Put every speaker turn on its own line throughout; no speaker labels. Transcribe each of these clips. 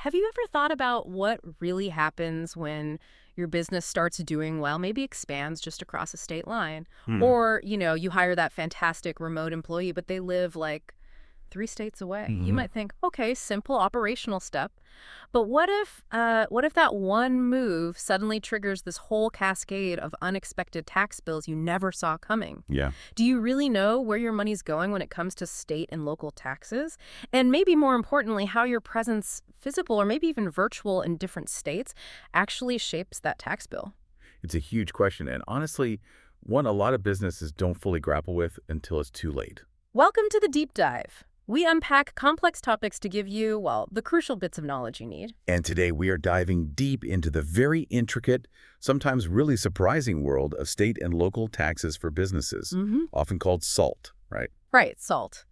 Have you ever thought about what really happens when your business starts doing well, maybe expands just across a state line?
Hmm.
Or, you hire that fantastic remote employee, but they live like 3 states away. You
hmm
might think, okay, simple operational step. But what if that one move suddenly triggers this whole cascade of unexpected tax bills you never saw coming?
Yeah.
Do you really know where your money's going when it comes to state and local taxes? And maybe more importantly, how your presence, physical or maybe even virtual in different states, actually shapes that tax bill?
It's a huge question. And honestly, one a lot of businesses don't fully grapple with until it's too late.
Welcome to the deep dive. We unpack complex topics to give you, well, the crucial bits of knowledge you need.
And today we are diving deep into the very intricate, sometimes really surprising world of state and local taxes for businesses,
Mm-hmm.
often called SALT, right?
Right, salt.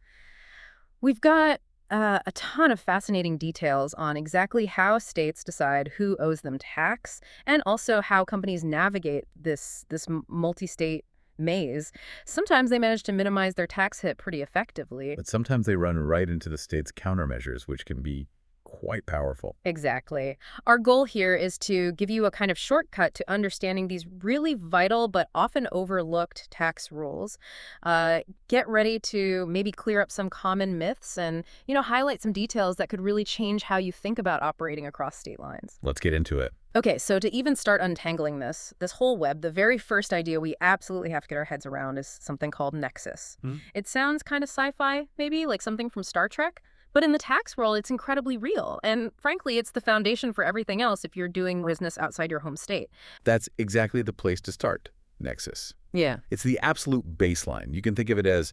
We've got a ton of fascinating details on exactly how states decide who owes them tax, and also how companies navigate this multi-state maze. Sometimes they manage to minimize their tax hit pretty effectively.
But sometimes they run right into the state's countermeasures, which can be quite powerful.
Exactly. Our goal here is to give you a kind of shortcut to understanding these really vital but often overlooked tax rules. Get ready to maybe clear up some common myths and, highlight some details that could really change how you think about operating across state lines.
Let's get into it.
Okay, so to even start untangling this whole web, the very first idea we absolutely have to get our heads around is something called nexus.
Hmm?
It sounds kind of sci-fi, maybe, like something from Star Trek. But in the tax world, it's incredibly real. And frankly, it's the foundation for everything else if you're doing business outside your home state.
That's exactly the place to start, Nexus.
Yeah.
It's the absolute baseline. You can think of it as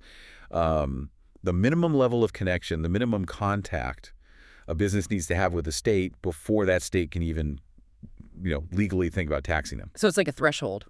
the minimum level of connection, the minimum contact a business needs to have with the state before that state can even, legally think about taxing them.
So it's like a threshold.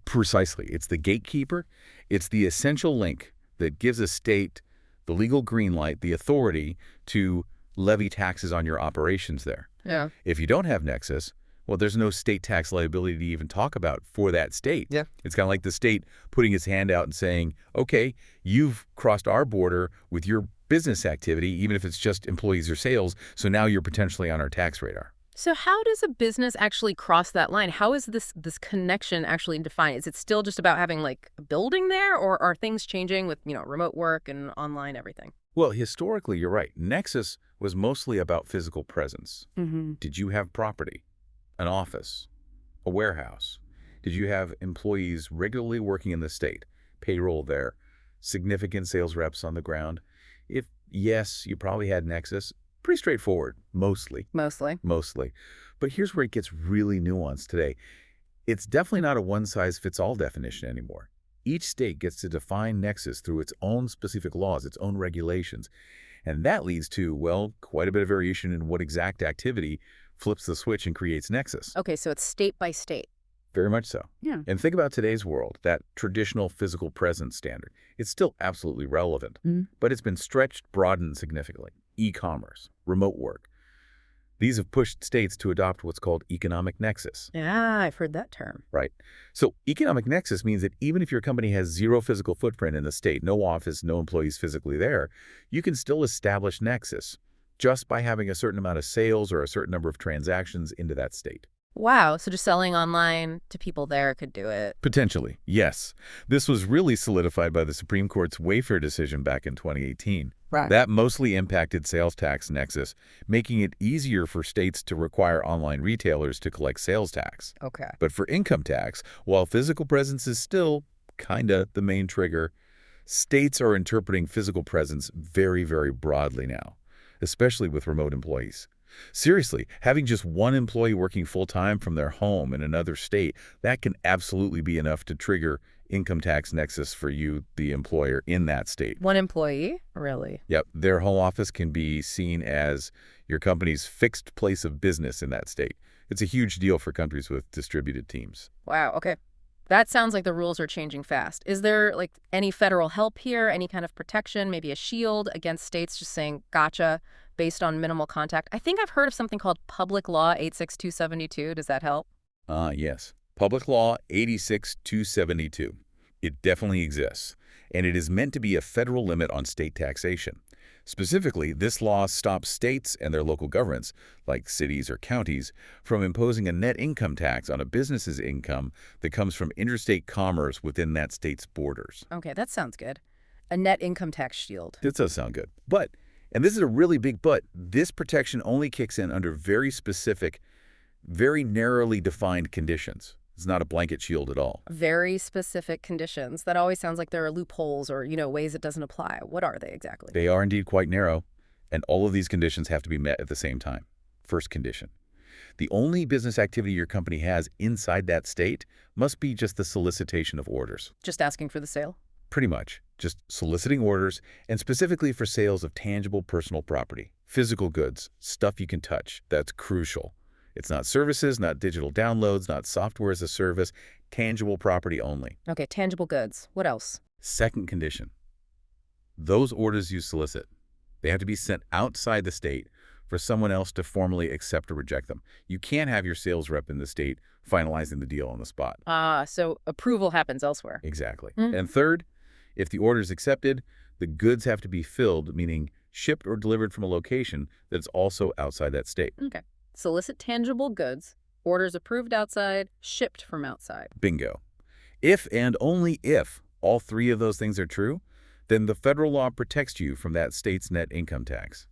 Precisely. It's the gatekeeper. It's the essential link that gives a state the legal green light, the authority to levy taxes on your operations there.
Yeah.
If you don't have Nexus, well, there's no state tax liability to even talk about for that state.
Yeah.
It's kind of like the state putting its hand out and saying, okay, you've crossed our border with your business activity, even if it's just employees or sales, so now you're potentially on our tax radar.
So how does a business actually cross that line? How is this connection actually defined? Is it still just about having like a building there, or are things changing with, remote work and online everything?
Well, historically, you're right. Nexus was mostly about physical presence.
Mm-hmm.
Did you have property, an office, a warehouse? Did you have employees regularly working in the state, payroll there, significant sales reps on the ground? If yes, you probably had Nexus. Pretty straightforward, mostly.
Mostly.
Mostly. But here's where it gets really nuanced today. It's definitely not a one-size-fits-all definition anymore. Each state gets to define nexus through its own specific laws, its own regulations. And that leads to, well, quite a bit of variation in what exact activity flips the switch and creates nexus.
Okay, so it's state by state.
Very much so.
Yeah.
And think about today's world, that traditional physical presence standard. It's still absolutely relevant, but it's been stretched, broadened significantly. E-commerce, remote work. These have pushed states to adopt what's called economic nexus.
Yeah, I've heard that term.
Right. So economic nexus means that even if your company has zero physical footprint in the state, no office, no employees physically there, you can still establish nexus just by having a certain amount of sales or a certain number of transactions into that state.
Wow, so just selling online to people there could do it.
Potentially, yes. This was really solidified by the Supreme Court's Wayfair decision back in 2018.
Right.
That mostly impacted sales tax nexus, making it easier for states to require online retailers to collect sales tax.
Okay.
But for income tax, while physical presence is still kinda the main trigger, states are interpreting physical presence very, very broadly now, especially with remote employees. Seriously, having just one employee working full-time from their home in another state, that can absolutely be enough to trigger income tax nexus for you, the employer, in that state.
One employee? Really?
Yep, their home office can be seen as your company's fixed place of business in that state. It's a huge deal for countries with distributed teams.
Wow, okay. That sounds like the rules are changing fast. Is there like any federal help here, any kind of protection, maybe a shield against states just saying, gotcha, based on minimal contact? I think I've heard of something called Public Law 86272. Does that help?
Yes. Public Law 86272. It definitely exists, and it is meant to be a federal limit on state taxation. Specifically, this law stops states and their local governments, like cities or counties, from imposing a net income tax on a business's income that comes from interstate commerce within that state's borders.
Okay, that sounds good. A net income tax shield.
That does sound good. But, and this is a really big but, this protection only kicks in under very specific, very narrowly defined conditions. It's not a blanket shield at all.
Very specific conditions. That always sounds like there are loopholes or, ways it doesn't apply. What are they exactly?
They are indeed quite narrow, and all of these conditions have to be met at the same time. First condition: the only business activity your company has inside that state must be just the solicitation of orders.
Just asking for the sale?
Pretty much. Just soliciting orders, and specifically for sales of tangible personal property, physical goods, stuff you can touch. That's crucial. It's not services, not digital downloads, not software as a service, tangible property only.
Okay, tangible goods. What else?
Second condition: those orders you solicit, they have to be sent outside the state for someone else to formally accept or reject them. You can't have your sales rep in the state finalizing the deal on the spot.
So approval happens elsewhere.
Exactly. And third, if the order is accepted, the goods have to be filled, meaning shipped or delivered from a location that's also outside that state.
Okay. Solicit tangible goods, orders approved outside, shipped from outside.
Bingo. If and only if all three of those things are true, then the federal law protects you from that state's net income tax.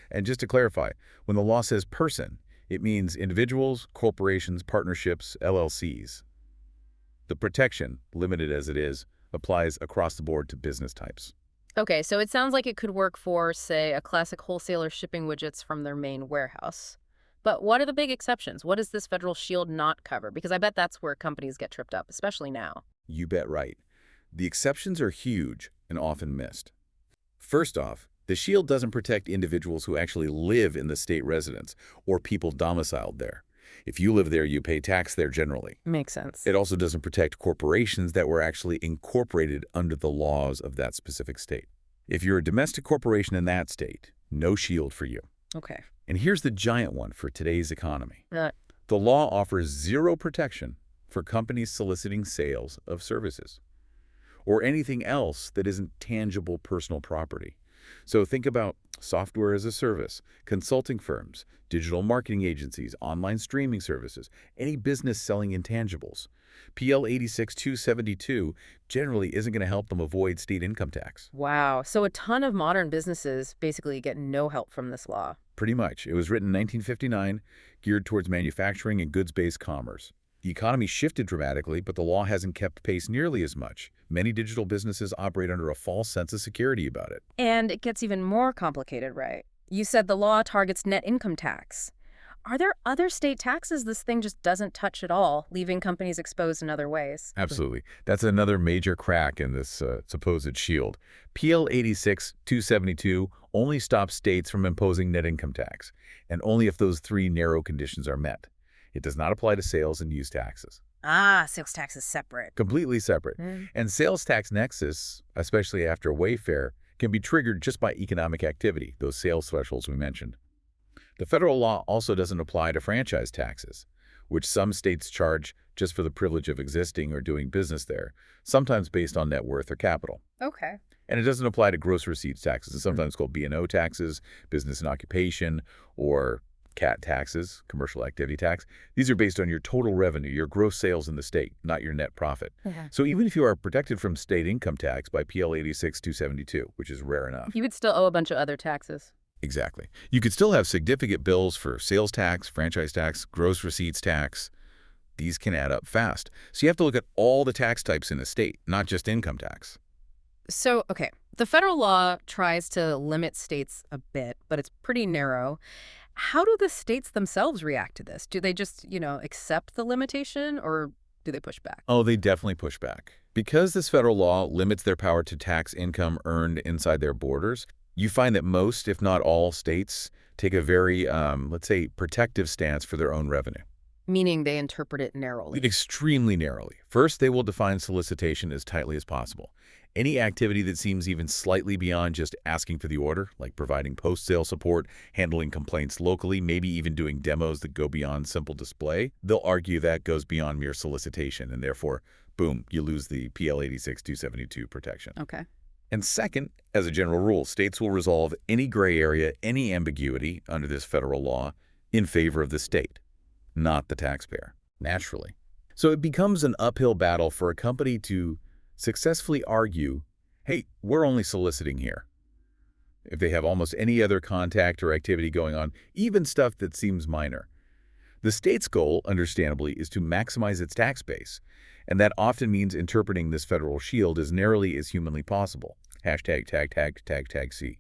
And just to clarify, when the law says person, it means individuals, corporations, partnerships, LLCs. The protection, limited as it is, applies across the board to business types.
Okay, so it sounds like it could work for, say, a classic wholesaler shipping widgets from their main warehouse. But what are the big exceptions? What does this federal shield not cover? Because I bet that's where companies get tripped up, especially now.
You bet right. The exceptions are huge and often missed. First off, the shield doesn't protect individuals who actually live in the state residence or people domiciled there. If you live there, you pay tax there generally.
Makes sense.
It also doesn't protect corporations that were actually incorporated under the laws of that specific state. If you're a domestic corporation in that state, no shield for you.
Okay.
And here's the giant one for today's economy. The law offers zero protection for companies soliciting sales of services or anything else that isn't tangible personal property. So think about software as a service, consulting firms, digital marketing agencies, online streaming services, any business selling intangibles. PL 86-272 generally isn't going to help them avoid state income tax.
Wow. So a ton of modern businesses basically get no help from this law.
Pretty much. It was written in 1959, geared towards manufacturing and goods-based commerce. The economy shifted dramatically, but the law hasn't kept pace nearly as much. Many digital businesses operate under a false sense of security about it.
And it gets even more complicated, right? You said the law targets net income tax. Are there other state taxes this thing just doesn't touch at all, leaving companies exposed in other ways?
Absolutely. That's another major crack in this supposed shield. PL 86-272 only stops states from imposing net income tax, and only if those three narrow conditions are met. It does not apply to sales and use taxes.
Sales tax is separate.
Completely separate. And sales tax nexus, especially after Wayfair, can be triggered just by economic activity, those sales thresholds we mentioned. The federal law also doesn't apply to franchise taxes, which some states charge just for the privilege of existing or doing business there, sometimes based on net worth or capital.
Okay.
And it doesn't apply to gross receipts taxes. It's sometimes called B&O taxes, business and occupation, or CAT taxes, commercial activity tax. These are based on your total revenue, your gross sales in the state, not your net profit. So even if you are protected from state income tax by PL 86-272, which is rare enough.
You would still owe a bunch of other taxes.
Exactly. You could still have significant bills for sales tax, franchise tax, gross receipts tax. These can add up fast. So you have to look at all the tax types in a state, not just income tax.
So, okay, the federal law tries to limit states a bit, but it's pretty narrow. How do the states themselves react to this? Do they just, accept the limitation, or do they push back?
Oh, they definitely push back. Because this federal law limits their power to tax income earned inside their borders, you find that most, if not all, states take a very, let's say, protective stance for their own revenue.
Meaning they interpret it narrowly.
Extremely narrowly. First, they will define solicitation as tightly as possible. Any activity that seems even slightly beyond just asking for the order, like providing post-sale support, handling complaints locally, maybe even doing demos that go beyond simple display, they'll argue that goes beyond mere solicitation, and therefore, boom, you lose the PL 86-272 protection.
Okay.
And second, as a general rule, states will resolve any gray area, any ambiguity under this federal law in favor of the state, not the taxpayer, naturally. So it becomes an uphill battle for a company to successfully argue, hey, we're only soliciting here, if they have almost any other contact or activity going on, even stuff that seems minor. The state's goal, understandably, is to maximize its tax base, and that often means interpreting this federal shield as narrowly as humanly possible. Hashtag tag tag tag tag C.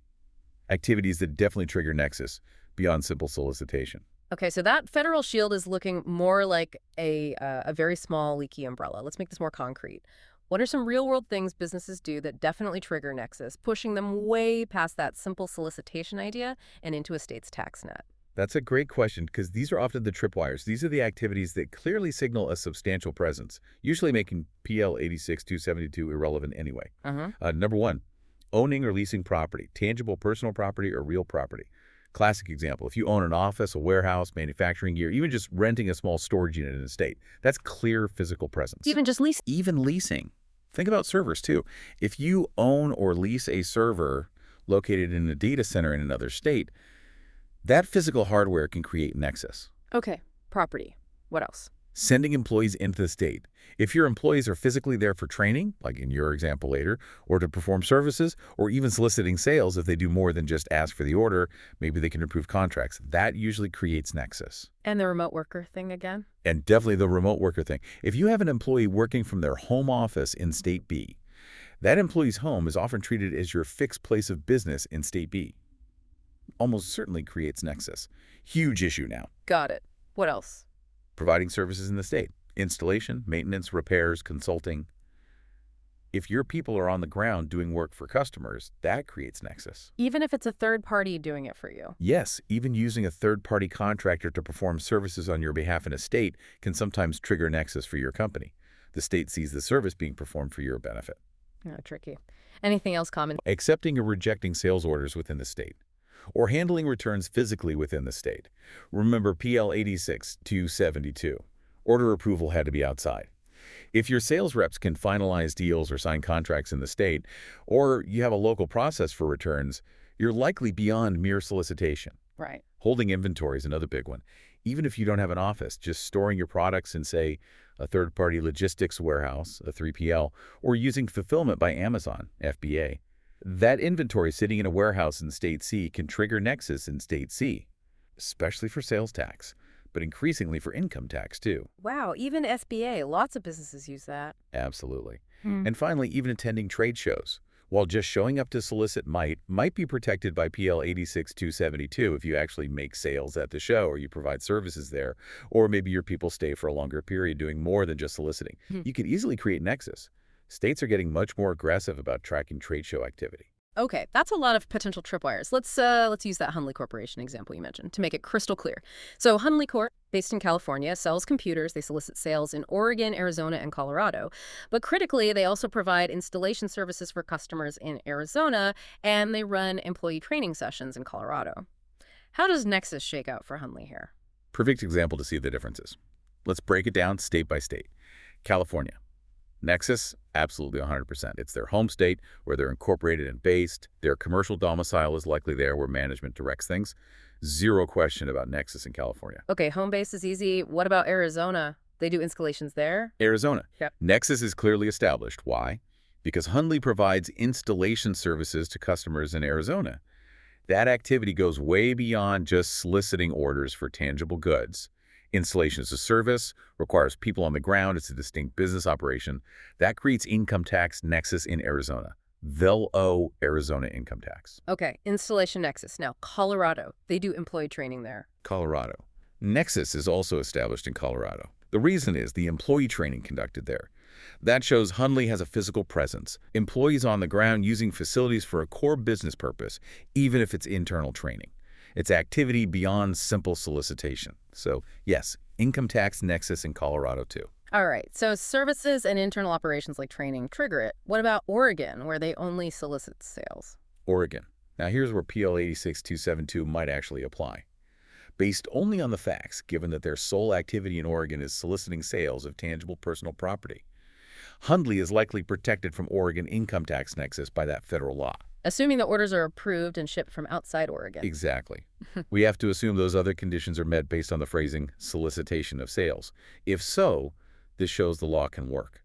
Activities that definitely trigger nexus beyond simple solicitation.
Okay, so that federal shield is looking more like a very small leaky umbrella. Let's make this more concrete. What are some real-world things businesses do that definitely trigger nexus, pushing them way past that simple solicitation idea and into a state's tax net?
That's a great question because these are often the tripwires. These are the activities that clearly signal a substantial presence, usually making PL 86-272 irrelevant anyway. Number one, owning or leasing property, tangible personal property or real property. Classic example, if you own an office, a warehouse, manufacturing gear, even just renting a small storage unit in a state, that's clear physical presence.
Even just lease.
Even leasing. Think about servers too. If you own or lease a server located in a data center in another state, that physical hardware can create nexus.
Okay, property. What else?
Sending employees into the state. If your employees are physically there for training, like in your example later, or to perform services, or even soliciting sales if they do more than just ask for the order, maybe they can approve contracts. That usually creates nexus.
And the remote worker thing again?
And definitely the remote worker thing. If you have an employee working from their home office in State B, that employee's home is often treated as your fixed place of business in State B. Almost certainly creates nexus. Huge issue now.
Got it. What else?
Providing services in the state. Installation, maintenance, repairs, consulting. If your people are on the ground doing work for customers, that creates nexus.
Even if it's a third party doing it for you.
Yes, even using a third-party contractor to perform services on your behalf in a state can sometimes trigger nexus for your company. The state sees the service being performed for your benefit.
Tricky. Anything else common?
Accepting or rejecting sales orders within the state, or handling returns physically within the state. Remember PL 86-272. Order approval had to be outside. If your sales reps can finalize deals or sign contracts in the state, or you have a local process for returns, you're likely beyond mere solicitation.
Right.
Holding inventory is another big one. Even if you don't have an office, just storing your products in, say, a third-party logistics warehouse, a 3PL, or using fulfillment by Amazon, FBA. That inventory sitting in a warehouse in State C can trigger nexus in State C, especially for sales tax, but increasingly for income tax too.
Wow, even FBA. Lots of businesses use that.
Absolutely. And finally, even attending trade shows. While just showing up to solicit might be protected by PL 86-272 if you actually make sales at the show or you provide services there, or maybe your people stay for a longer period doing more than just soliciting. You could easily create nexus. States are getting much more aggressive about tracking trade show activity.
Okay, that's a lot of potential tripwires. Let's use that Hunley Corporation example you mentioned to make it crystal clear. So Hunley Corp, based in California, sells computers. They solicit sales in Oregon, Arizona, and Colorado. But critically, they also provide installation services for customers in Arizona, and they run employee training sessions in Colorado. How does Nexus shake out for Hunley here?
Perfect example to see the differences. Let's break it down state by state. California. Nexus, absolutely 100%. It's their home state where they're incorporated and based. Their commercial domicile is likely there where management directs things. Zero question about Nexus in California.
Okay, home base is easy. What about Arizona? They do installations there?
Arizona.
Yep.
Nexus is clearly established. Why? Because Hunley provides installation services to customers in Arizona. That activity goes way beyond just soliciting orders for tangible goods. Installation is a service, requires people on the ground, it's a distinct business operation. That creates income tax nexus in Arizona. They'll owe Arizona income tax.
Okay, installation nexus. Now, Colorado. They do employee training there.
Colorado. Nexus is also established in Colorado. The reason is the employee training conducted there. That shows Hunley has a physical presence, employees on the ground using facilities for a core business purpose, even if it's internal training. It's activity beyond simple solicitation. So, yes, income tax nexus in Colorado, too.
All right, so services and internal operations like training trigger it. What about Oregon, where they only solicit sales?
Oregon. Now, here's where PL 86-272 might actually apply. Based only on the facts, given that their sole activity in Oregon is soliciting sales of tangible personal property. Hundley is likely protected from Oregon income tax nexus by that federal law.
Assuming the orders are approved and shipped from outside Oregon.
Exactly. We have to assume those other conditions are met based on the phrasing solicitation of sales. If so, this shows the law can work.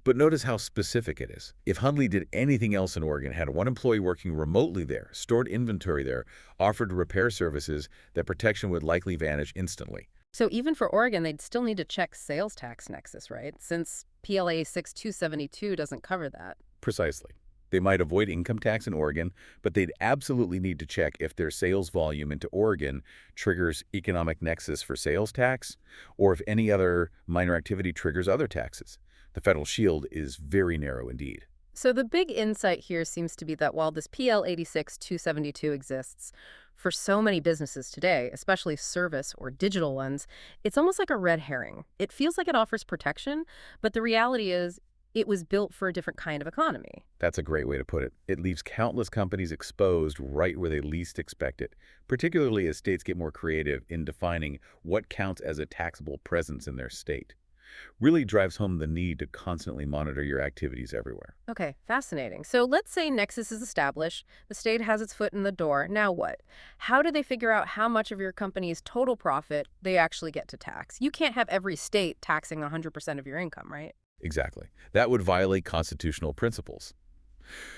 But notice how specific it is. If Hundley did anything else in Oregon, had one employee working remotely there, stored inventory there, offered repair services, that protection would likely vanish instantly.
So even for Oregon, they'd still need to check sales tax nexus, right? Since PLA 6272 doesn't cover that.
Precisely. They might avoid income tax in Oregon, but they'd absolutely need to check if their sales volume into Oregon triggers economic nexus for sales tax, or if any other minor activity triggers other taxes. The federal shield is very narrow indeed.
So the big insight here seems to be that while this PL 86272 exists for so many businesses today, especially service or digital ones, it's almost like a red herring. It feels like it offers protection, but the reality is it was built for a different kind of economy.
That's a great way to put it. It leaves countless companies exposed right where they least expect it, particularly as states get more creative in defining what counts as a taxable presence in their state. Really drives home the need to constantly monitor your activities everywhere.
Okay, fascinating. So let's say Nexus is established, the state has its foot in the door. Now what? How do they figure out how much of your company's total profit they actually get to tax? You can't have every state taxing 100% of your income, right?
Exactly. That would violate constitutional principles.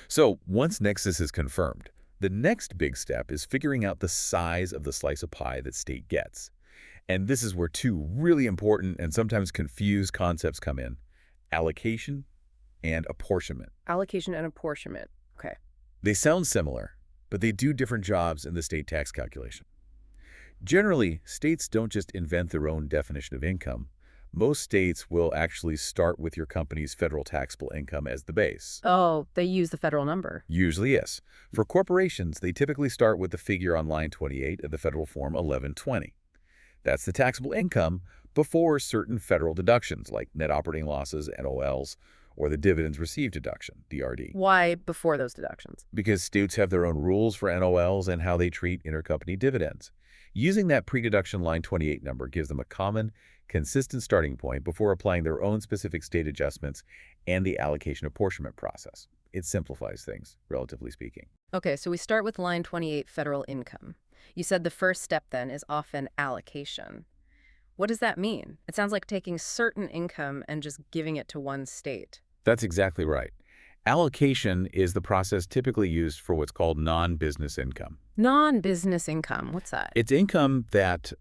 So once nexus is confirmed, the next big step is figuring out the size of the slice of pie that state gets. And this is where two really important and sometimes confused concepts come in: allocation and apportionment.
Allocation and apportionment. Okay.
They sound similar, but they do different jobs in the state tax calculation. Generally, states don't just invent their own definition of income. Most states will actually start with your company's federal taxable income as the base.
Oh, they use the federal number.
Usually, yes. For corporations, they typically start with the figure on line 28 of the federal form 1120. That's the taxable income before certain federal deductions like net operating losses, NOLs, or the dividends received deduction, DRD.
Why before those deductions?
Because states have their own rules for NOLs and how they treat intercompany dividends. Using that pre-deduction line 28 number gives them a common, consistent starting point before applying their own specific state adjustments and the allocation apportionment process. It simplifies things, relatively speaking.
Okay, so we start with line 28, federal income. You said the first step then is often allocation. What does that mean? It sounds like taking certain income and just giving it to one state.
That's exactly right. Allocation is the process typically used for what's called non-business income.
Non-business income, what's that?
It's income that,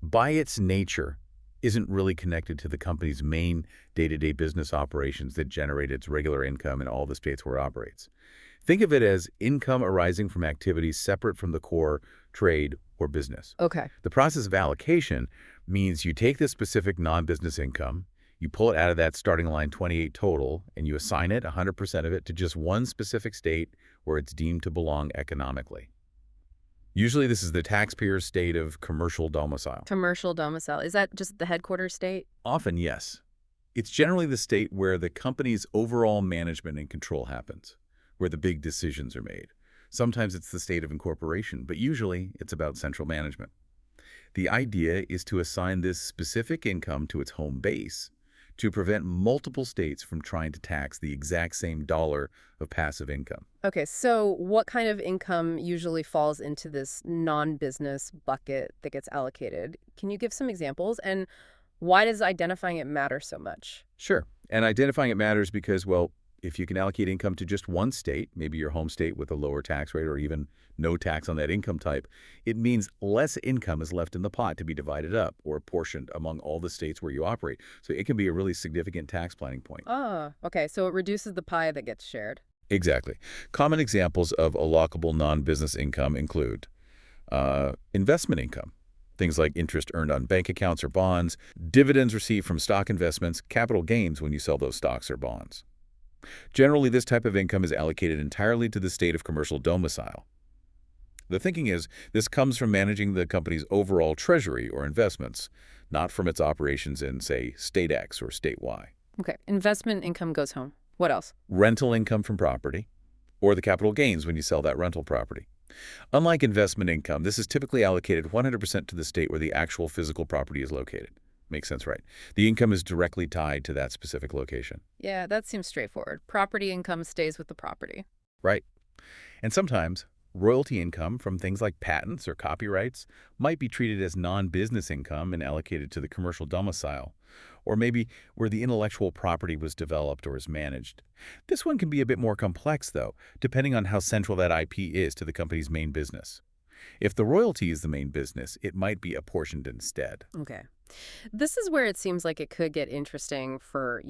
by its nature, isn't really connected to the company's main day-to-day business operations that generate its regular income in all the states where it operates. Think of it as income arising from activities separate from the core trade or business.
Okay.
The process of allocation means you take this specific non-business income, you pull it out of that starting line 28 total, and you assign it, 100% of it, to just one specific state where it's deemed to belong economically. Usually this is the taxpayer's state of commercial domicile.
Commercial domicile. Is that just the headquarters state?
Often, yes. It's generally the state where the company's overall management and control happens, where the big decisions are made. Sometimes it's the state of incorporation, but usually it's about central management. The idea is to assign this specific income to its home base to prevent multiple states from trying to tax the exact same dollar of passive income.
Okay, so what kind of income usually falls into this non-business bucket that gets allocated? Can you give some examples? And why does identifying it matter so much?
Sure. And identifying it matters because, well, if you can allocate income to just one state, maybe your home state with a lower tax rate or even no tax on that income type, it means less income is left in the pot to be divided up or apportioned among all the states where you operate. So it can be a really significant tax planning point.
Ah, okay, so it reduces the pie that gets shared.
Exactly. Common examples of allocable non-business income include investment income, things like interest earned on bank accounts or bonds, dividends received from stock investments, capital gains when you sell those stocks or bonds. Generally, this type of income is allocated entirely to the state of commercial domicile. The thinking is this comes from managing the company's overall treasury or investments, not from its operations in, say, state X or state Y.
Okay, investment income goes home. What else?
Rental income from property, or the capital gains when you sell that rental property. Unlike investment income, this is typically allocated 100% to the state where the actual physical property is located. Makes sense, right? The income is directly tied to that specific location.
Yeah, that seems straightforward. Property income stays with the property.
Right. And sometimes royalty income from things like patents or copyrights might be treated as non-business income and allocated to the commercial domicile, or maybe where the intellectual property was developed or is managed. This one can be a bit more complex, though, depending on how central that IP is to the company's main business. If the royalty is the main business, it might be apportioned instead.
Okay. This is where it seems like it could get interesting for,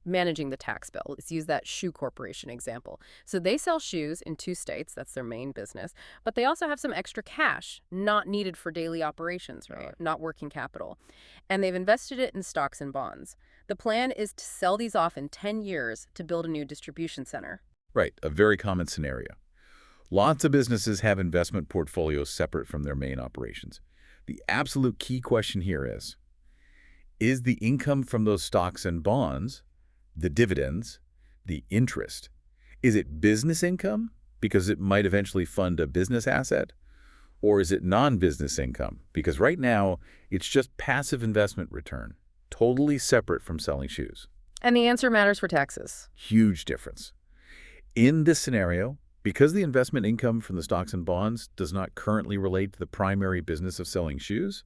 managing the tax bill. Let's use that shoe corporation example. So they sell shoes in 2 states, that's their main business, but they also have some extra cash not needed for daily operations, right? Not working capital. And they've invested it in stocks and bonds. The plan is to sell these off in 10 years to build a new distribution center.
Right, a very common scenario. Lots of businesses have investment portfolios separate from their main operations. The absolute key question here is the income from those stocks and bonds, the dividends, the interest, is it business income because it might eventually fund a business asset? Or is it non-business income? Because right now, it's just passive investment return, totally separate from selling shoes.
And the answer matters for taxes.
Huge difference. In this scenario, because the investment income from the stocks and bonds does not currently relate to the primary business of selling shoes,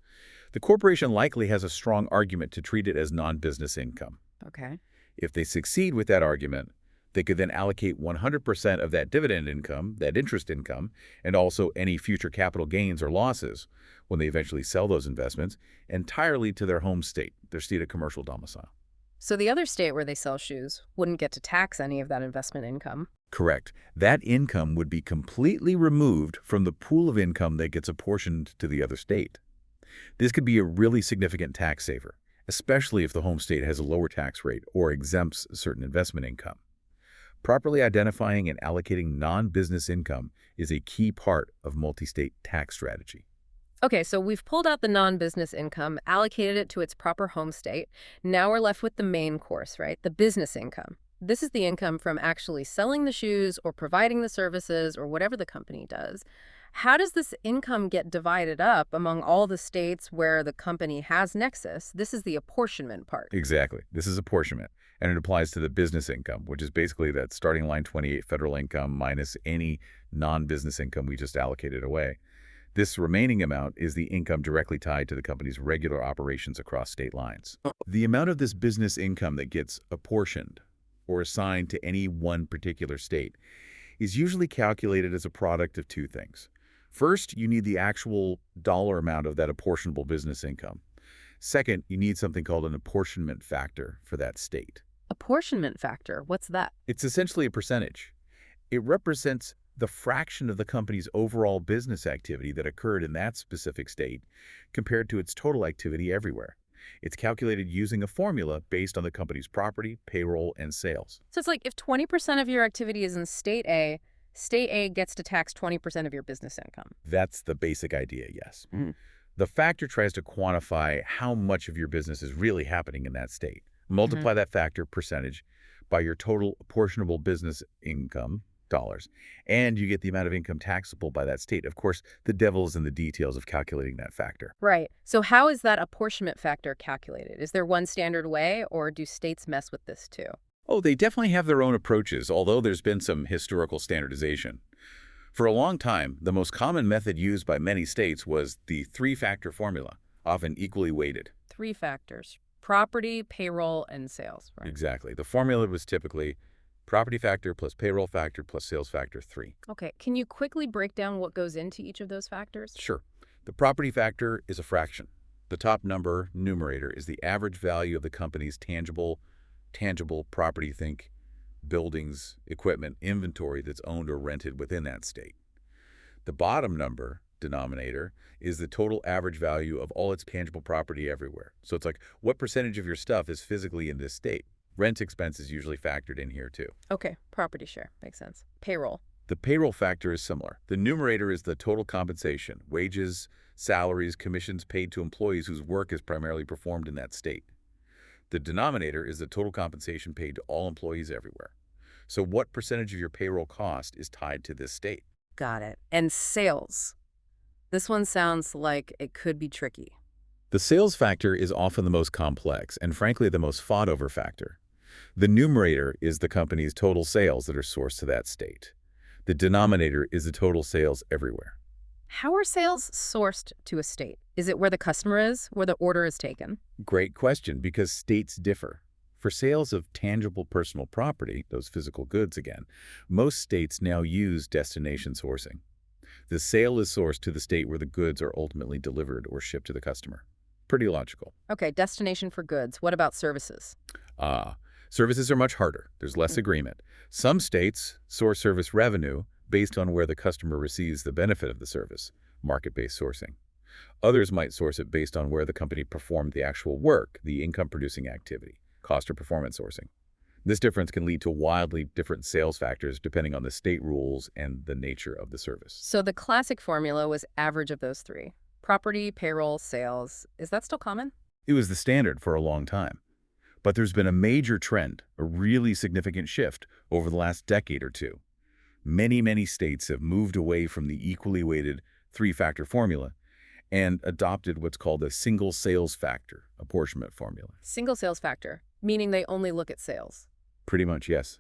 the corporation likely has a strong argument to treat it as non-business income.
Okay.
If they succeed with that argument, they could then allocate 100% of that dividend income, that interest income, and also any future capital gains or losses when they eventually sell those investments entirely to their home state, their state of commercial domicile.
So the other state where they sell shoes wouldn't get to tax any of that investment income.
Correct. That income would be completely removed from the pool of income that gets apportioned to the other state. This could be a really significant tax saver, especially if the home state has a lower tax rate or exempts certain investment income. Properly identifying and allocating non-business income is a key part of multi-state tax strategy.
Okay, so we've pulled out the non-business income, allocated it to its proper home state. Now we're left with the main course, right? The business income. This is the income from actually selling the shoes or providing the services or whatever the company does. How does this income get divided up among all the states where the company has nexus? This is the apportionment part.
Exactly. This is apportionment, and it applies to the business income, which is basically that starting line 28 federal income minus any non-business income we just allocated away. This remaining amount is the income directly tied to the company's regular operations across state lines. The amount of this business income that gets apportioned or assigned to any one particular state is usually calculated as a product of two things. First, you need the actual dollar amount of that apportionable business income. Second, you need something called an apportionment factor for that state.
Apportionment factor, what's that?
It's essentially a percentage. It represents the fraction of the company's overall business activity that occurred in that specific state compared to its total activity everywhere. It's calculated using a formula based on the company's property, payroll, and sales.
So it's like if 20% of your activity is in State A gets to tax 20% of your business income.
That's the basic idea, yes. The factor tries to quantify how much of your business is really happening in that state. Multiply that factor percentage by your total apportionable business income, dollars, and you get the amount of income taxable by that state. Of course, the devil is in the details of calculating that factor.
Right. So how is that apportionment factor calculated? Is there one standard way, or do states mess with this too?
Oh, they definitely have their own approaches, although there's been some historical standardization. For a long time, the most common method used by many states was the three-factor formula, often equally weighted.
3 factors: property, payroll, and sales, right?
Exactly. The formula was typically property factor plus payroll factor plus sales factor 3.
Okay. Can you quickly break down what goes into each of those factors?
Sure. The property factor is a fraction. The top number, numerator, is the average value of the company's tangible property, think buildings, equipment, inventory that's owned or rented within that state. The bottom number, denominator, is the total average value of all its tangible property everywhere. So it's like, what percentage of your stuff is physically in this state? Rent expense is usually factored in here too.
Okay. Property share. Makes sense. Payroll.
The payroll factor is similar. The numerator is the total compensation, wages, salaries, commissions paid to employees whose work is primarily performed in that state. The denominator is the total compensation paid to all employees everywhere. So what percentage of your payroll cost is tied to this state?
Got it. And sales. This one sounds like it could be tricky.
The sales factor is often the most complex and frankly the most fought-over factor. The numerator is the company's total sales that are sourced to that state. The denominator is the total sales everywhere.
How are sales sourced to a state? Is it where the customer is, where the order is taken?
Great question, because states differ. For sales of tangible personal property, those physical goods again, most states now use destination sourcing. The sale is sourced to the state where the goods are ultimately delivered or shipped to the customer. Pretty logical.
Okay, destination for goods. What about services?
Ah, services are much harder. There's less agreement. Some states source service revenue based on where the customer receives the benefit of the service, market-based sourcing. Others might source it based on where the company performed the actual work, the income-producing activity, cost or performance sourcing. This difference can lead to wildly different sales factors depending on the state rules and the nature of the service.
So the classic formula was average of those three. Property, payroll, sales. Is that still common?
It was the standard for a long time. But there's been a major trend, a really significant shift over the last decade or two. Many states have moved away from the equally weighted three-factor formula and adopted what's called a single sales factor apportionment formula.
Single sales factor, meaning they only look at sales.
Pretty much, yes.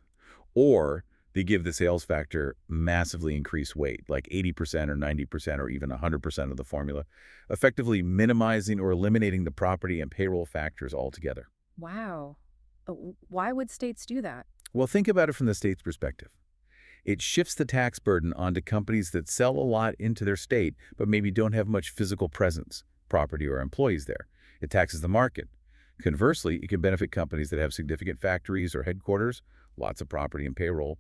Or they give the sales factor massively increased weight, like 80% or 90% or even 100% of the formula, effectively minimizing or eliminating the property and payroll factors altogether.
Wow. Why would states do that?
Well, think about it from the state's perspective. It shifts the tax burden onto companies that sell a lot into their state, but maybe don't have much physical presence, property or employees there. It taxes the market. Conversely, it can benefit companies that have significant factories or headquarters, lots of property and payroll,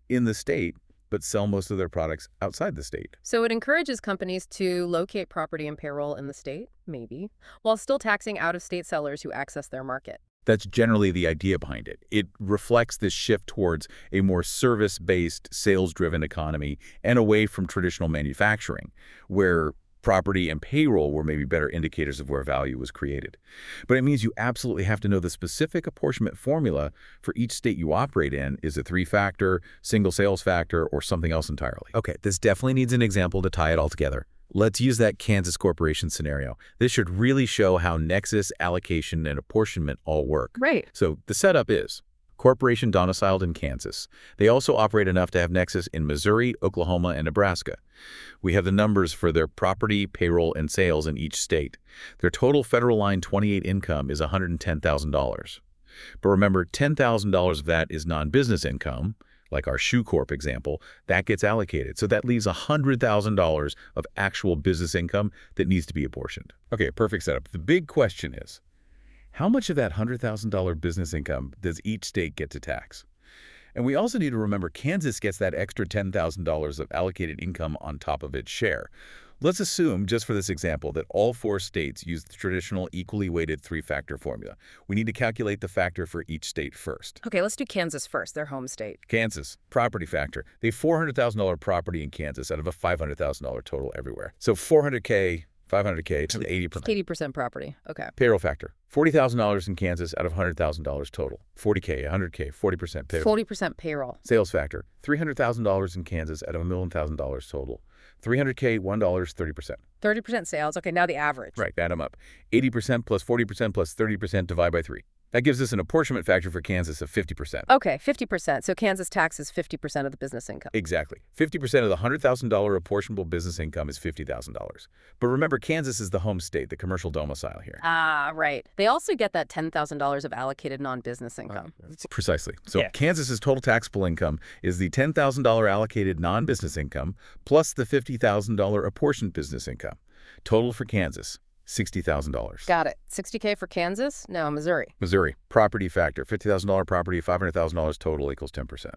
in the state, but sell most of their products outside the state.
So it encourages companies to locate property and payroll in the state, maybe, while still taxing out-of-state sellers who access their market.
That's generally the idea behind it. It reflects this shift towards a more service-based, sales-driven economy and away from traditional manufacturing, where property and payroll were maybe better indicators of where value was created. But it means you absolutely have to know the specific apportionment formula for each state you operate in. Is it three-factor, single sales factor, or something else entirely? Okay, this definitely needs an example to tie it all together. Let's use that Kansas Corporation scenario. This should really show how nexus, allocation, and apportionment all work.
Right.
So the setup is corporation domiciled in Kansas. They also operate enough to have nexus in Missouri, Oklahoma, and Nebraska. We have the numbers for their property, payroll, and sales in each state. Their total federal line 28 income is $110,000. But remember, $10,000 of that is non-business income, like our Shoe Corp example, that gets allocated. So that leaves $100,000 of actual business income that needs to be apportioned. Okay, perfect setup. The big question is, how much of that $100,000 business income does each state get to tax? And we also need to remember Kansas gets that extra $10,000 of allocated income on top of its share. Let's assume, just for this example, that all four states use the traditional equally weighted three-factor formula. We need to calculate the factor for each state first.
Okay, let's do Kansas first, their home state.
Kansas, property factor. They have $400,000 property in Kansas out of a $500,000 total everywhere. So $400K, $500K to 80%.
80% property. Okay.
Payroll factor. $40,000 in Kansas out of $100,000 total. 40K, 100K, 40% payroll.
40% payroll.
Sales factor. $300,000 in Kansas out of $1,000,000 total. 300K, $1, 30%.
30% sales. Okay, now the average.
Right, add them up. 80% plus 40% plus 30% divide by 3. That gives us an apportionment factor for Kansas of 50%.
Okay, 50%. So Kansas taxes 50% of the business income.
Exactly. 50% of the $100,000 apportionable business income is $50,000. But remember, Kansas is the home state, the commercial domicile here.
Ah, right. They also get that $10,000 of allocated non-business income.
Precisely. So Kansas's total taxable income is the $10,000 allocated non-business income plus the $50,000 apportioned business income. Total for Kansas, $60,000.
Got it. $60K for Kansas? No, Missouri.
Missouri, property factor, $50,000 property, $500,000 total equals 10%.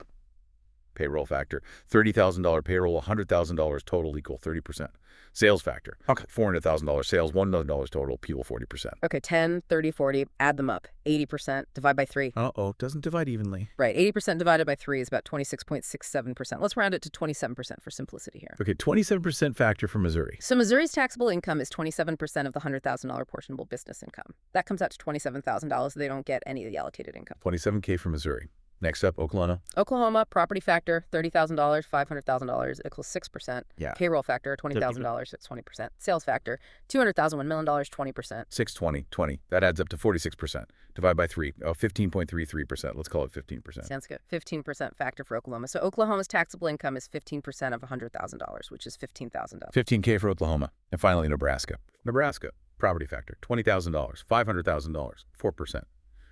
Payroll factor, $30,000 payroll, $100,000 total equal 30%. Sales factor, $400,000 sales, $1 million total, equal 40%.
Okay, 10, 30, 40, add them up. 80%, divide by 3.
Uh-oh, doesn't divide evenly.
Right, 80% divided by 3 is about 26.67%. Let's round it to 27% for simplicity here.
Okay, 27% factor for Missouri.
So Missouri's taxable income is 27% of the $100,000 portionable business income. That comes out to $27,000. They don't get any of the allocated income.
27K for Missouri. Next up, Oklahoma.
Oklahoma, property factor, $30,000, $500,000 equals 6%.
Yeah.
Payroll factor,
Yep.
$20,000, it's 20%. Sales factor, $200,000, $1 million, 20%.
620, 20. That adds up to 46%. Divide by 3. Oh, 15.33%. Let's call it 15%.
Sounds good. 15% factor for Oklahoma. So Oklahoma's taxable income is 15% of $100,000, which is $15,000.
15K for Oklahoma. And finally, Nebraska. Nebraska, property factor, $20,000, $500,000, 4%.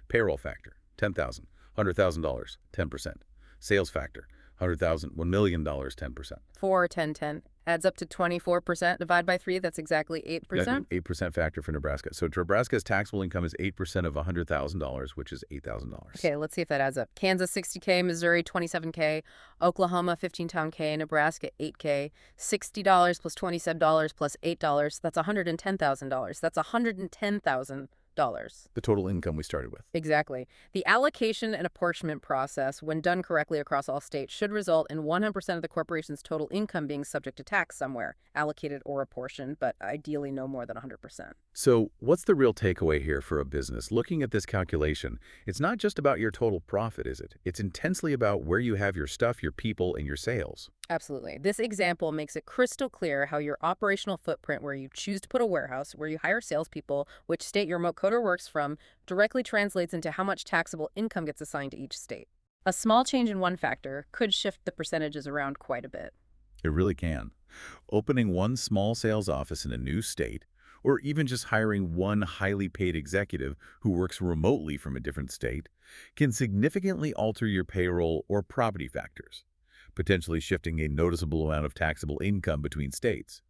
Payroll factor, $10,000, $100,000, 10%. Sales factor, $100,000, $1 million, 10%.
4, 10, 10. Adds up to 24%. Divide by 3, that's exactly 8%.
8% factor for Nebraska. So Nebraska's taxable income is 8% of $100,000, which is $8,000.
Okay, let's see if that adds up. Kansas, 60K, Missouri, 27K, Oklahoma, 15-town-K, Nebraska, 8K, $60 plus $27 plus $8, that's $110,000. That's $110,000.
The total income we started with.
Exactly. The allocation and apportionment process, when done correctly across all states, should result in 100% of the corporation's total income being subject to tax somewhere, allocated or apportioned, but ideally no more than 100%.
So what's the real takeaway here for a business? Looking at this calculation, it's not just about your total profit, is it? It's intensely about where you have your stuff, your people, and your sales.
Absolutely. This example makes it crystal clear how your operational footprint, where you choose to put a warehouse, where you hire salespeople, which state your remote coder works from, directly translates into how much taxable income gets assigned to each state. A small change in one factor could shift the percentages around quite a bit.
It really can. Opening one small sales office in a new state, or even just hiring one highly paid executive who works remotely from a different state, can significantly alter your payroll or property factors, potentially shifting a noticeable amount of taxable income between states.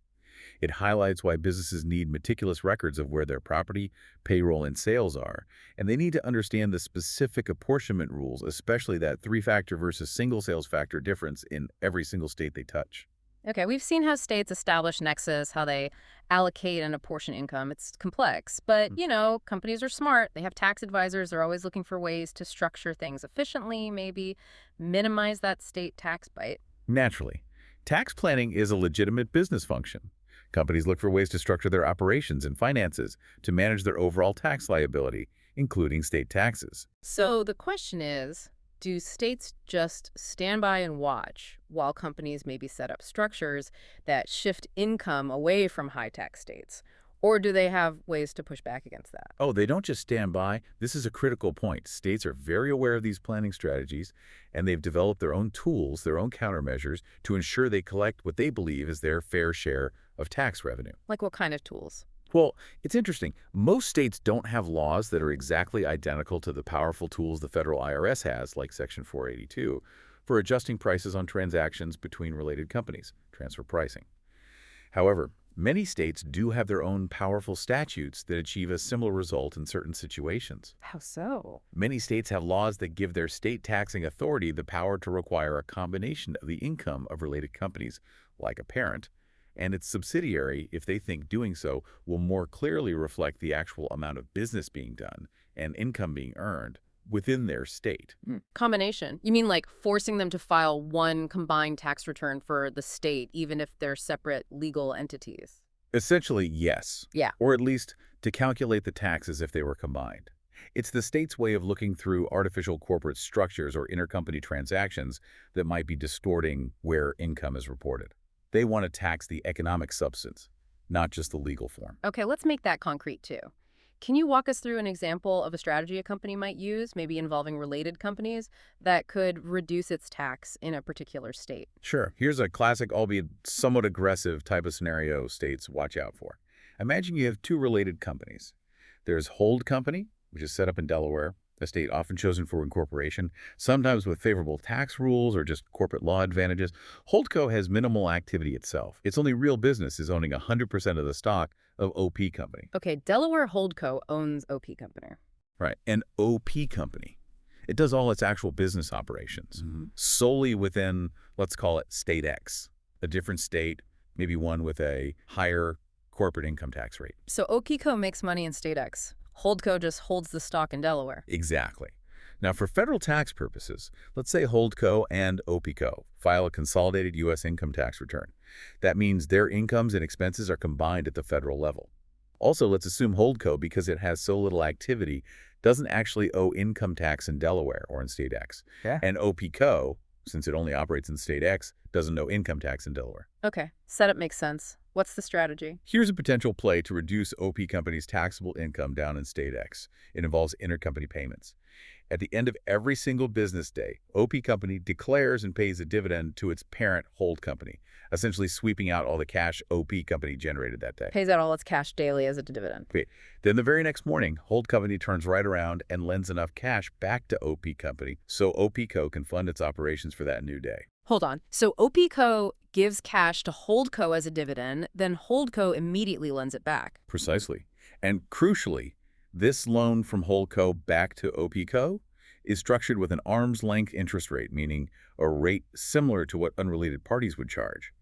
It highlights why businesses need meticulous records of where their property, payroll, and sales are, and they need to understand the specific apportionment rules, especially that three-factor versus single sales factor difference in every single state they touch.
Okay, we've seen how states establish nexus, how they allocate and apportion income. It's complex, but, companies are smart. They have tax advisors. They're always looking for ways to structure things efficiently, maybe minimize that state tax bite.
Naturally, tax planning is a legitimate business function. Companies look for ways to structure their operations and finances to manage their overall tax liability, including state taxes.
So the question is, do states just stand by and watch while companies maybe set up structures that shift income away from high-tax states? Or do they have ways to push back against that?
Oh, they don't just stand by. This is a critical point. States are very aware of these planning strategies, and they've developed their own tools, their own countermeasures, to ensure they collect what they believe is their fair share of tax revenue.
Like what kind of tools?
Well, it's interesting. Most states don't have laws that are exactly identical to the powerful tools the federal IRS has, like Section 482, for adjusting prices on transactions between related companies, transfer pricing. However, many states do have their own powerful statutes that achieve a similar result in certain situations.
How so?
Many states have laws that give their state taxing authority the power to require a combination of the income of related companies, like a parent, and its subsidiary if they think doing so will more clearly reflect the actual amount of business being done and income being earned within their state.
Combination. You mean like forcing them to file one combined tax return for the state, even if they're separate legal entities?
Essentially, yes.
Yeah.
Or at least to calculate the taxes if they were combined. It's the state's way of looking through artificial corporate structures or intercompany transactions that might be distorting where income is reported. They want to tax the economic substance, not just the legal form.
Okay, let's make that concrete too. Can you walk us through an example of a strategy a company might use, maybe involving related companies, that could reduce its tax in a particular state?
Sure. Here's a classic, albeit somewhat aggressive type of scenario states watch out for. Imagine you have two related companies. There's Hold Company, which is set up in Delaware, a state often chosen for incorporation, sometimes with favorable tax rules or just corporate law advantages. Holdco has minimal activity itself. Its only real business is owning 100% of the stock of OP Company.
Okay, Delaware Holdco owns OP Company.
Right, and OP Company. It does all its actual business operations solely within, let's call it State X, a different state, maybe one with a higher corporate income tax rate.
So OPCO makes money in State X. Holdco just holds the stock in Delaware.
Exactly. Now, for federal tax purposes, let's say Holdco and OPCO file a consolidated U.S. income tax return. That means their incomes and expenses are combined at the federal level. Also, let's assume Holdco, because it has so little activity, doesn't actually owe income tax in Delaware or in state X.
Yeah.
And OPCO, since it only operates in state X, doesn't owe income tax in Delaware.
Okay, setup makes sense. What's the strategy?
Here's a potential play to reduce OP companies' taxable income down in state X. It involves intercompany payments. At the end of every single business day, OP company declares and pays a dividend to its parent hold company, essentially sweeping out all the cash OP company generated that day.
Pays out all its cash daily as a dividend.
Okay. Then the very next morning, hold company turns right around and lends enough cash back to OP company so OPCO can fund its operations for that new day.
Hold on. So OPCO gives cash to Holdco as a dividend, then Holdco immediately lends it back.
Precisely. And crucially, this loan from Holdco back to OPCO is structured with an arm's length interest rate, meaning a rate similar to what unrelated parties would charge.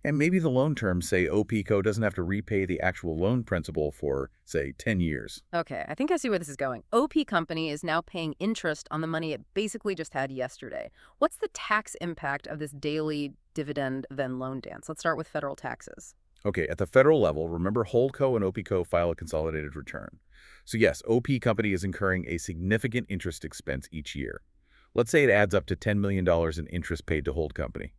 And maybe the loan terms say OPCO doesn't have to repay the actual loan principal for, say, 10 years.
Okay, I think I see where this is going. OP company is now paying interest on the money it basically just had yesterday. What's the tax impact of this daily dividend then loan dance? Let's start with federal taxes.
Okay, at the federal level, remember Holdco and OPCO file a consolidated return. So yes, OP company is incurring a significant interest expense each year. Let's say it adds up to $10 million in interest paid to Hold company.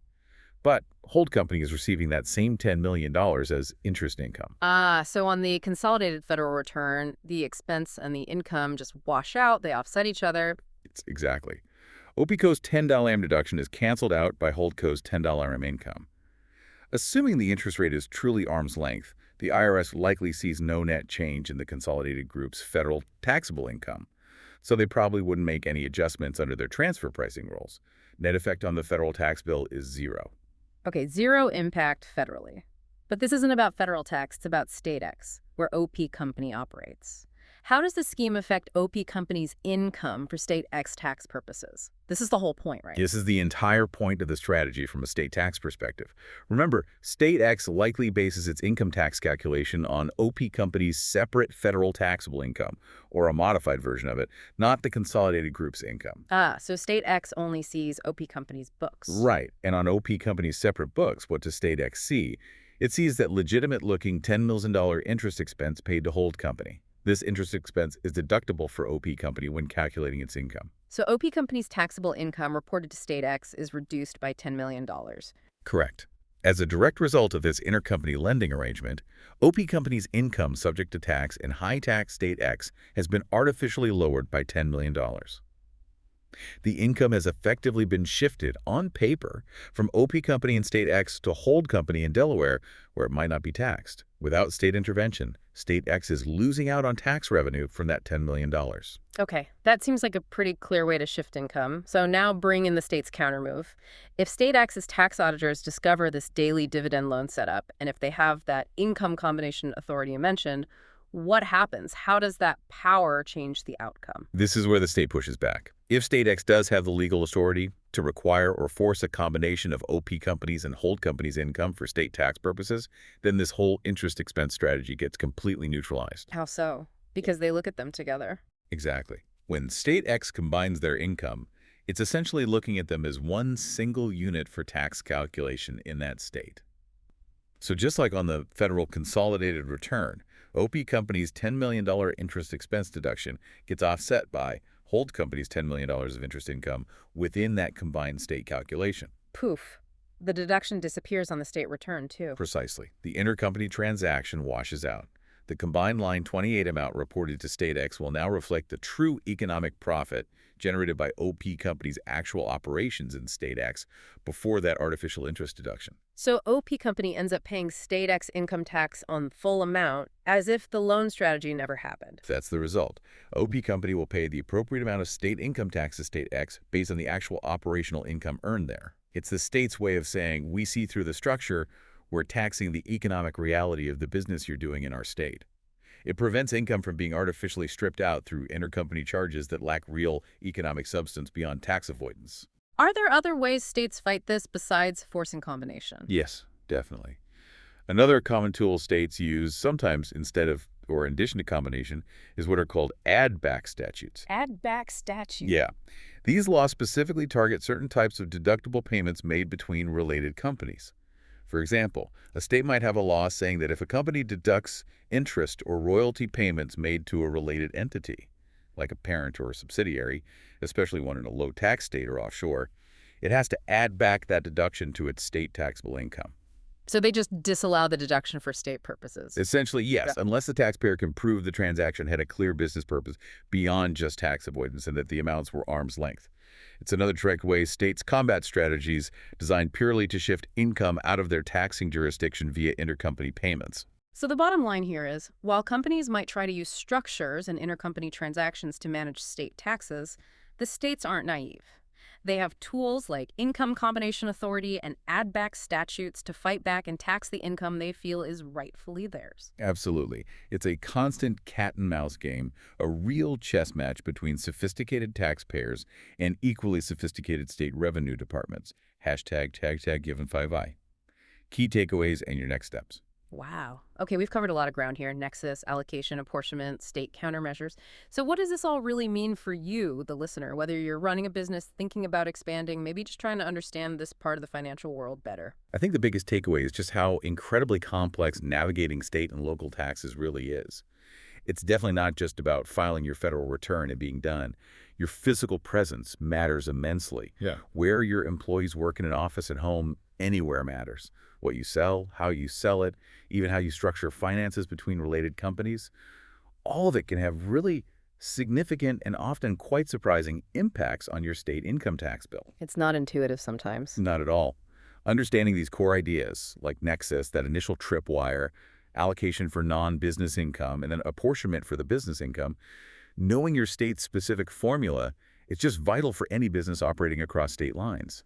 But Hold company is receiving that same $10 million as interest income.
So on the consolidated federal return, the expense and the income just wash out, they offset each other.
It's exactly. OPCO's $10 deduction is canceled out by Holdco's $10 income. Assuming the interest rate is truly arm's length, the IRS likely sees no net change in the consolidated group's federal taxable income, so they probably wouldn't make any adjustments under their transfer pricing rules. Net effect on the federal tax bill is zero.
Okay, zero impact federally. But this isn't about federal tax, it's about state X, where OP company operates. How does the scheme affect OP company's income for state X tax purposes? This is the whole point, right?
This is the entire point of the strategy from a state tax perspective. Remember, state X likely bases its income tax calculation on OP company's separate federal taxable income, or a modified version of it, not the consolidated group's income.
So state X only sees OP company's books.
Right, and on OP company's separate books, what does state X see? It sees that legitimate-looking $10 million interest expense paid to Hold company. This interest expense is deductible for OP company when calculating its income.
So OP company's taxable income reported to state X is reduced by $10 million.
Correct. As a direct result of this intercompany lending arrangement, OP company's income subject to tax in high-tax state X has been artificially lowered by $10 million. The income has effectively been shifted on paper from OP company in state X to Hold company in Delaware, where it might not be taxed. Without state intervention, state X is losing out on tax revenue from that $10 million.
Okay, that seems like a pretty clear way to shift income. So now bring in the state's countermove. If state X's tax auditors discover this daily dividend loan setup, and if they have that income combination authority you mentioned, what happens? How does that power change the outcome?
This is where the state pushes back. If state X does have the legal authority to require or force a combination of OP companies and Hold companies' income for state tax purposes, then this whole interest expense strategy gets completely neutralized.
How so? Because they look at them together.
Exactly. When state X combines their income, it's essentially looking at them as one single unit for tax calculation in that state. So just like on the federal consolidated return, OP company's $10 million interest expense deduction gets offset by Hold company's $10 million of interest income within that combined state calculation.
Poof. The deduction disappears on the state return, too.
Precisely. The intercompany transaction washes out. The combined line 28 amount reported to state X will now reflect the true economic profit generated by OP company's actual operations in state X before that artificial interest deduction.
So OP company ends up paying state X income tax on full amount as if the loan strategy never happened.
That's the result. OP company will pay the appropriate amount of state income tax to state X based on the actual operational income earned there. It's the state's way of saying, we see through the structure, we're taxing the economic reality of the business you're doing in our state. It prevents income from being artificially stripped out through intercompany charges that lack real economic substance beyond tax avoidance.
Are there other ways states fight this besides forcing combination?
Yes, definitely. Another common tool states use, sometimes instead of or in addition to combination, is what are called add-back statutes.
Add-back statute?
Yeah. These laws specifically target certain types of deductible payments made between related companies. For example, a state might have a law saying that if a company deducts interest or royalty payments made to a related entity, like a parent or a subsidiary, especially one in a low-tax state or offshore, it has to add back that deduction to its state taxable income.
So they just disallow the deduction for state purposes.
Essentially,
Yeah.
yes, unless the taxpayer can prove the transaction had a clear business purpose beyond just tax avoidance and that the amounts were arm's length. It's another direct way states combat strategies designed purely to shift income out of their taxing jurisdiction via intercompany payments.
So the bottom line here is, while companies might try to use structures and intercompany transactions to manage state taxes, the states aren't naive. They have tools like income combination authority and add-back statutes to fight back and tax the income they feel is rightfully theirs.
Absolutely. It's a constant cat-and-mouse game, a real chess match between sophisticated taxpayers and equally sophisticated state revenue departments. Hashtag tag given 5i. Key takeaways and your next steps.
Wow. Okay, we've covered a lot of ground here. Nexus, allocation, apportionment, state countermeasures. So what does this all really mean for you, the listener, whether you're running a business, thinking about expanding, maybe just trying to understand this part of the financial world better?
I think the biggest takeaway is just how incredibly complex navigating state and local taxes really is. It's definitely not just about filing your federal return and being done. Your physical presence matters immensely.
Yeah.
Where your employees work in an office at home, anywhere matters. What you sell, how you sell it, even how you structure finances between related companies, all of it can have really significant and often quite surprising impacts on your state income tax bill.
It's not intuitive sometimes.
Not at all. Understanding these core ideas, like nexus, that initial tripwire, allocation for non-business income, and then apportionment for the business income, knowing your state's specific formula is just vital for any business operating across state lines.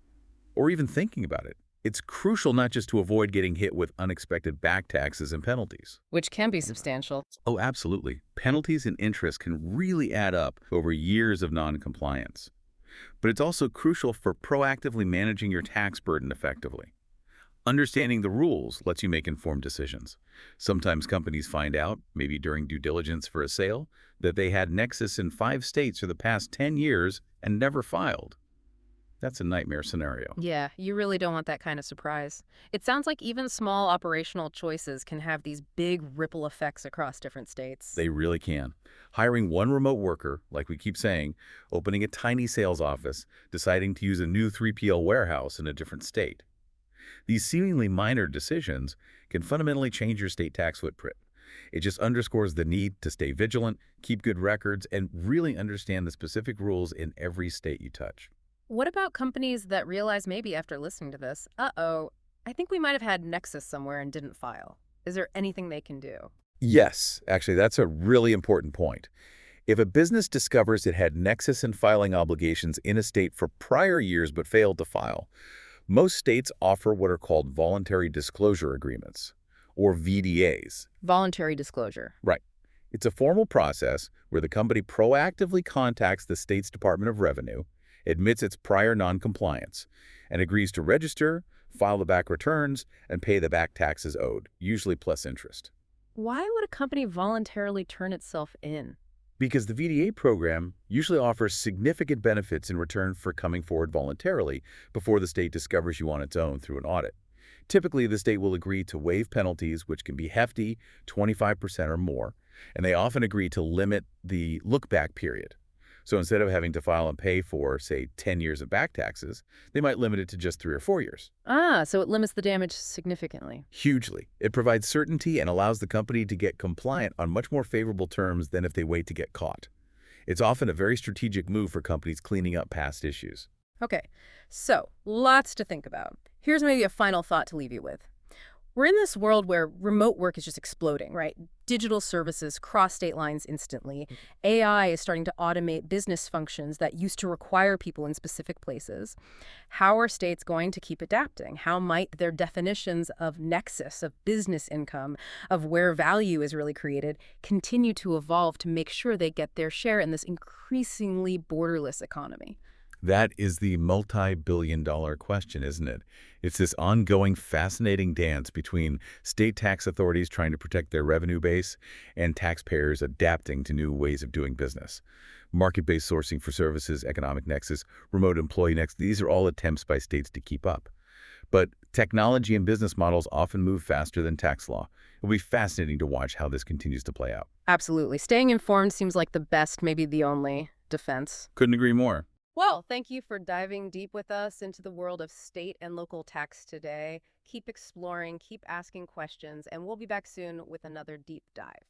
Or even thinking about it. It's crucial not just to avoid getting hit with unexpected back taxes and penalties.
Which can be substantial.
Oh, absolutely. Penalties and interest can really add up over years of non-compliance. But it's also crucial for proactively managing your tax burden effectively. Understanding the rules lets you make informed decisions. Sometimes companies find out, maybe during due diligence for a sale, that they had nexus in 5 states for the past 10 years and never filed. That's a nightmare scenario.
Yeah, you really don't want that kind of surprise. It sounds like even small operational choices can have these big ripple effects across different states.
They really can. Hiring one remote worker, like we keep saying, opening a tiny sales office, deciding to use a new 3PL warehouse in a different state. These seemingly minor decisions can fundamentally change your state tax footprint. It just underscores the need to stay vigilant, keep good records, and really understand the specific rules in every state you touch.
What about companies that realize maybe after listening to this, uh-oh, I think we might have had Nexus somewhere and didn't file? Is there anything they can do?
Yes, actually, that's a really important point. If a business discovers it had nexus and filing obligations in a state for prior years but failed to file, most states offer what are called voluntary disclosure agreements, or VDAs.
Voluntary disclosure.
Right. It's a formal process where the company proactively contacts the state's Department of Revenue, admits its prior noncompliance, and agrees to register, file the back returns, and pay the back taxes owed, usually plus interest.
Why would a company voluntarily turn itself in?
Because the VDA program usually offers significant benefits in return for coming forward voluntarily before the state discovers you on its own through an audit. Typically, the state will agree to waive penalties, which can be hefty, 25% or more, and they often agree to limit the look-back period. So instead of having to file and pay for, say, 10 years of back taxes, they might limit it to just 3 or 4 years.
Ah, so it limits the damage significantly.
Hugely. It provides certainty and allows the company to get compliant on much more favorable terms than if they wait to get caught. It's often a very strategic move for companies cleaning up past issues.
Okay, so lots to think about. Here's maybe a final thought to leave you with. We're in this world where remote work is just exploding, right? Digital services cross state lines instantly. AI is starting to automate business functions that used to require people in specific places. How are states going to keep adapting? How might their definitions of nexus, of business income, of where value is really created, continue to evolve to make sure they get their share in this increasingly borderless economy?
That is the multi-billion-dollar question, isn't it? It's this ongoing, fascinating dance between state tax authorities trying to protect their revenue base and taxpayers adapting to new ways of doing business. Market-based sourcing for services, economic nexus, remote employee nexus, these are all attempts by states to keep up. But Technology and business models often move faster than tax law. It'll be fascinating to watch how this continues to play out.
Absolutely. Staying informed seems like the best, maybe the only defense.
Couldn't agree more.
Well, thank you for diving deep with us into the world of state and local tax today. Keep exploring, keep asking questions, and we'll be back soon with another deep dive.